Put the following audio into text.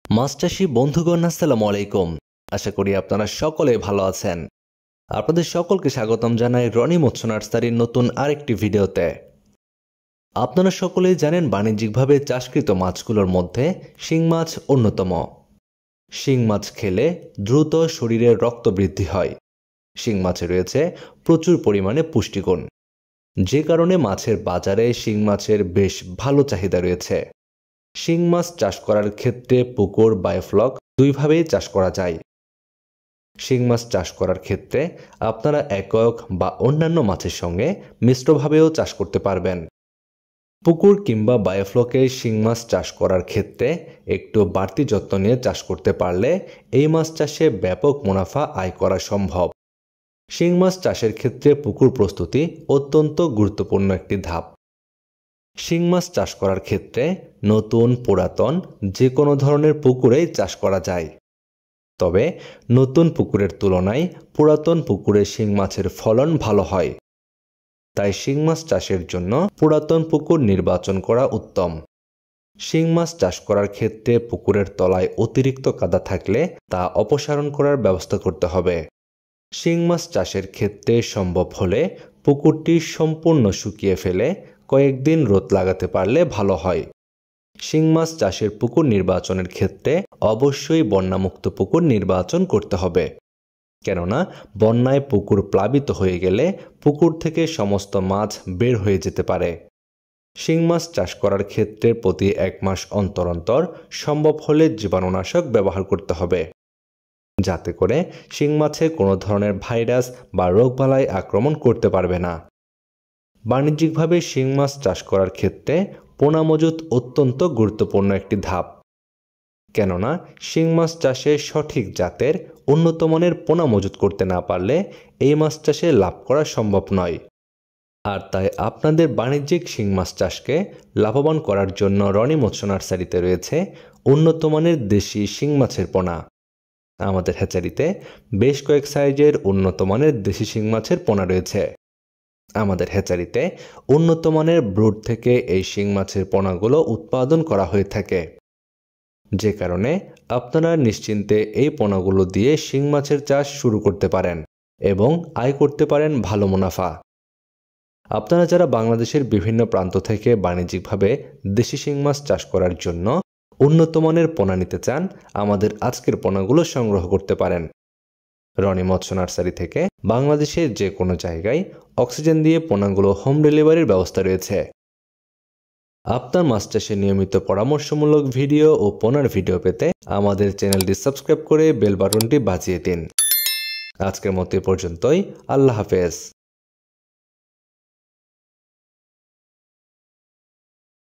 মাছ চাষী বন্ধুগণ আসসালামু আলাইকুম। আশা করি আপনারা সকলে ভালো আছেন। আপনাদের সকলকে স্বাগতম জানাই রনি মৎস্য নার্সারির নতুন আরেকটি ভিডিওতে। আপনারা সকলেই জানেন বাণিজ্যিকভাবে চাষকৃত মাছগুলোর মধ্যে শিং মাছ অন্যতম। শিং মাছ খেলে দ্রুত শরীরে রক্ত বৃদ্ধি হয়। শিং মাছে রয়েছে প্রচুর পরিমাণে পুষ্টিগুণ, যে কারণে মাছের বাজারে শিং মাছের বেশ ভালো চাহিদা রয়েছে। শিং মাছ চাষ করার ক্ষেত্রে পুকুর বায়োফ্লক দুইভাবেই চাষ করা যায়। শিং মাছ চাষ করার ক্ষেত্রে আপনারা একক বা অন্যান্য মাছের সঙ্গে মিশ্রভাবেও চাষ করতে পারবেন। পুকুর কিংবা বায়োফ্লকে শিং মাছ চাষ করার ক্ষেত্রে একটু বাড়তি যত্ন নিয়ে চাষ করতে পারলে এই মাছ চাষে ব্যাপক মুনাফা আয় করা সম্ভব। শিং মাছ চাষের ক্ষেত্রে পুকুর প্রস্তুতি অত্যন্ত গুরুত্বপূর্ণ একটি ধাপ। শিং মাছ চাষ করার ক্ষেত্রে নতুন পুরাতন যে কোনো ধরনের পুকুরেই চাষ করা যায়, তবে নতুন পুকুরের তুলনায় পুরাতন পুকুরে শিং মাছের ফলন ভালো হয়। তাই শিং মাছ চাষের জন্য পুরাতন পুকুর নির্বাচন করা উত্তম। শিং মাছ চাষ করার ক্ষেত্রে পুকুরের তলায় অতিরিক্ত কাদা থাকলে তা অপসারণ করার ব্যবস্থা করতে হবে। শিং মাছ চাষের ক্ষেত্রে সম্ভব হলে পুকুরটি সম্পূর্ণ শুকিয়ে ফেলে কয়েকদিন রোদ লাগাতে পারলে ভালো হয়। শিং মাছ চাষের পুকুর নির্বাচনের ক্ষেত্রে অবশ্যই বন্যামুক্ত পুকুর নির্বাচন করতে হবে, কেননা বন্যায় পুকুর প্লাবিত হয়ে গেলে পুকুর থেকে সমস্ত মাছ বের হয়ে যেতে পারে। শিং মাছ চাষ করার ক্ষেত্রে প্রতি 1 মাস অন্তর অন্তর সম্ভব হলে জীবাণুনাশক ব্যবহার করতে হবে, যাতে করে শিং মাছে কোনো ধরনের ভাইরাস বা রোগবালাই আক্রমণ করতে পারবে না। বাণিজ্যিকভাবে শিং মাছ চাষ করার ক্ষেত্রে পোনা মজুত অত্যন্ত গুরুত্বপূর্ণ একটি ধাপ, কেননা শিং মাছ চাষে সঠিক জাতের উন্নত মানের পোনা মজুত করতে না পারলে এই মাছ চাষে লাভ করা সম্ভব নয়। আর তাই আপনাদের বাণিজ্যিক শিং মাছ চাষকে লাভবান করার জন্য রনি মৎস্য নার্সারিতে রয়েছে উন্নত মানের দেশি শিং মাছের পোনা। আমাদের হ্যাচারিতে বেশ কয়েক সাইজের উন্নত মানের দেশি শিং মাছের পোনা রয়েছে। আমাদের হ্যাচারিতে উন্নত মানের ব্রুড থেকে এই শিং মাছের পোনাগুলো উৎপাদন করা হয়ে থাকে, যে কারণে আপনারা নিশ্চিন্তে এই পোনাগুলো দিয়ে শিং মাছের চাষ শুরু করতে পারেন এবং আয় করতে পারেন ভালো মুনাফা। আপনারা যারা বাংলাদেশের বিভিন্ন প্রান্ত থেকে বাণিজ্যিকভাবে দেশি শিং মাছ চাষ করার জন্য উন্নত মানের পোনা নিতে চান, আমাদের আজকের পোনাগুলো সংগ্রহ করতে পারেন। রনি মৎস্য নার্সারি থেকে বাংলাদেশের যে কোনো জায়গায় অক্সিজেন দিয়ে পোনাগুলো হোম ডেলিভারির ব্যবস্থা রয়েছে। আপনার মাছ চাষে নিয়মিত পরামর্শমূলক ভিডিও ও পোনার ভিডিও পেতে আমাদের চ্যানেলটি সাবস্ক্রাইব করে বেল বাটনটি বাজিয়ে দিন। আজকের মতো এ পর্যন্তই। আল্লাহ হাফেজ।